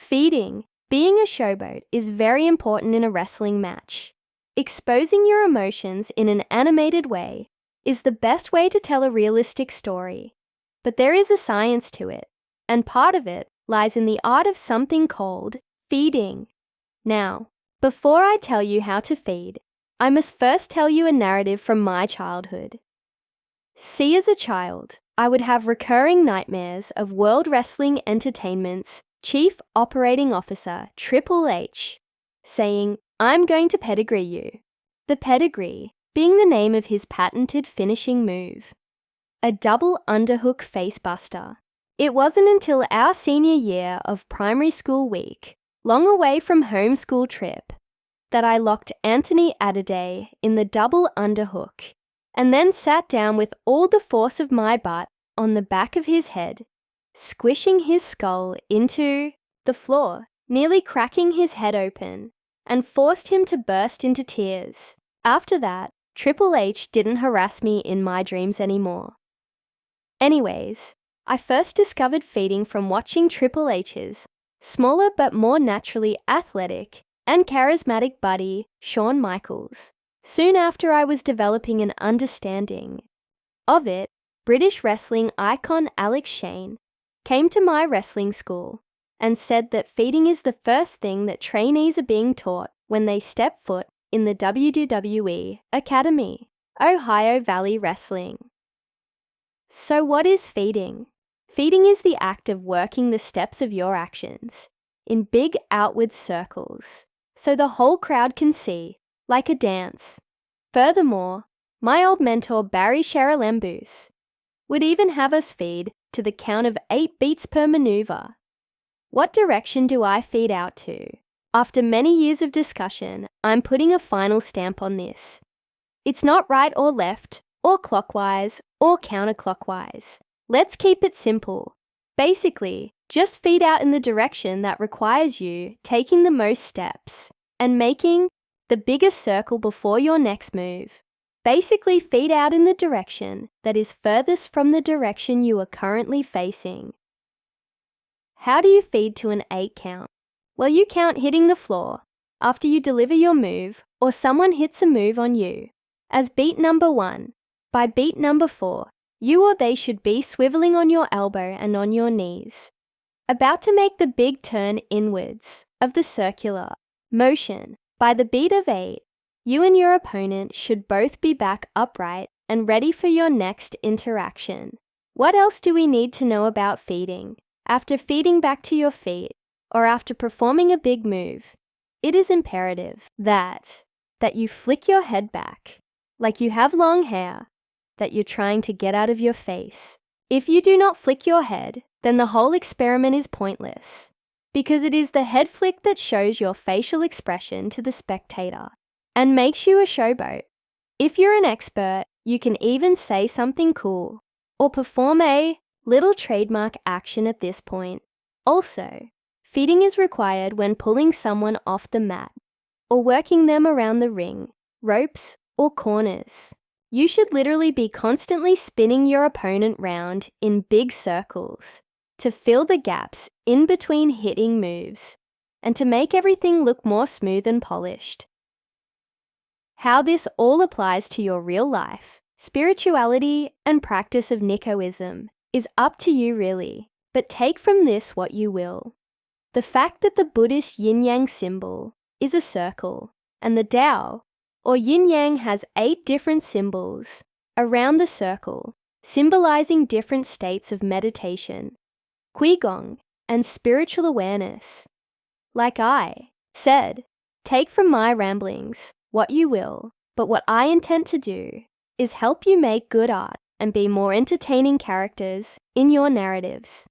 Feeding, being a showboat, is very important in a wrestling match. Exposing your emotions in an animated way is the best way to tell a realistic story. But there is a science to it, and part of it lies in the art of something called feeding. Now, before I tell you how to feed, I must first tell you a narrative from my childhood. See, as a child, I would have recurring nightmares of World Wrestling Entertainment's Chief Operating Officer, Triple H, saying, "I'm going to pedigree you." The pedigree being the name of his patented finishing move, a double underhook facebuster. It wasn't until our senior year of primary school week, long away from home school trip, that I locked Anthony Adaday in the double underhook and then sat down with all the force of my butt on the back of his head, squishing his skull into the floor, nearly cracking his head open, and forced him to burst into tears. After that, Triple H didn't harass me in my dreams anymore. Anyways, I first discovered feeding from watching Triple H's smaller but more naturally athletic and charismatic buddy, Shawn Michaels. Soon after I was developing an understanding of it, British wrestling icon Alex Shane came to my wrestling school and said that feeding is the first thing that trainees are being taught when they step foot in the WWE Academy, Ohio Valley Wrestling. So what is feeding? Feeding is the act of working the steps of your actions in big outward circles so the whole crowd can see, like a dance. Furthermore, my old mentor Barry Sherrilembus would even have us feed to the count of 8 beats per maneuver. What direction do I feed out to? After many years of discussion, I'm putting a final stamp on this. It's not right or left, or clockwise, or counterclockwise. Let's keep it simple. Basically, just feed out in the direction that requires you taking the most steps and making the biggest circle before your next move. Basically, feed out in the direction that is furthest from the direction you are currently facing. How do you feed to an 8 count? Well, you count hitting the floor after you deliver your move or someone hits a move on you as beat number 1. By beat number 4, you or they should be swiveling on your elbow and on your knees, about to make the big turn inwards of the circular motion. By the beat of 8, you and your opponent should both be back upright and ready for your next interaction. What else do we need to know about feeding? After feeding back to your feet, or after performing a big move, it is imperative that you flick your head back, like you have long hair that you're trying to get out of your face. If you do not flick your head, then the whole experiment is pointless, because it is the head flick that shows your facial expression to the spectator and makes you a showboat. If you're an expert, you can even say something cool or perform a little trademark action at this point. Also, feeding is required when pulling someone off the mat or working them around the ring, ropes, or corners. You should literally be constantly spinning your opponent round in big circles to fill the gaps in between hitting moves and to make everything look more smooth and polished. How this all applies to your real life, spirituality, and practice of Nicoism is up to you really, but take from this what you will. The fact that the Buddhist yin-yang symbol is a circle and the Tao or yin-yang has 8 different symbols around the circle, symbolizing different states of meditation, qigong, and spiritual awareness. Like I said, take from my ramblings what you will, but what I intend to do is help you make good art and be more entertaining characters in your narratives.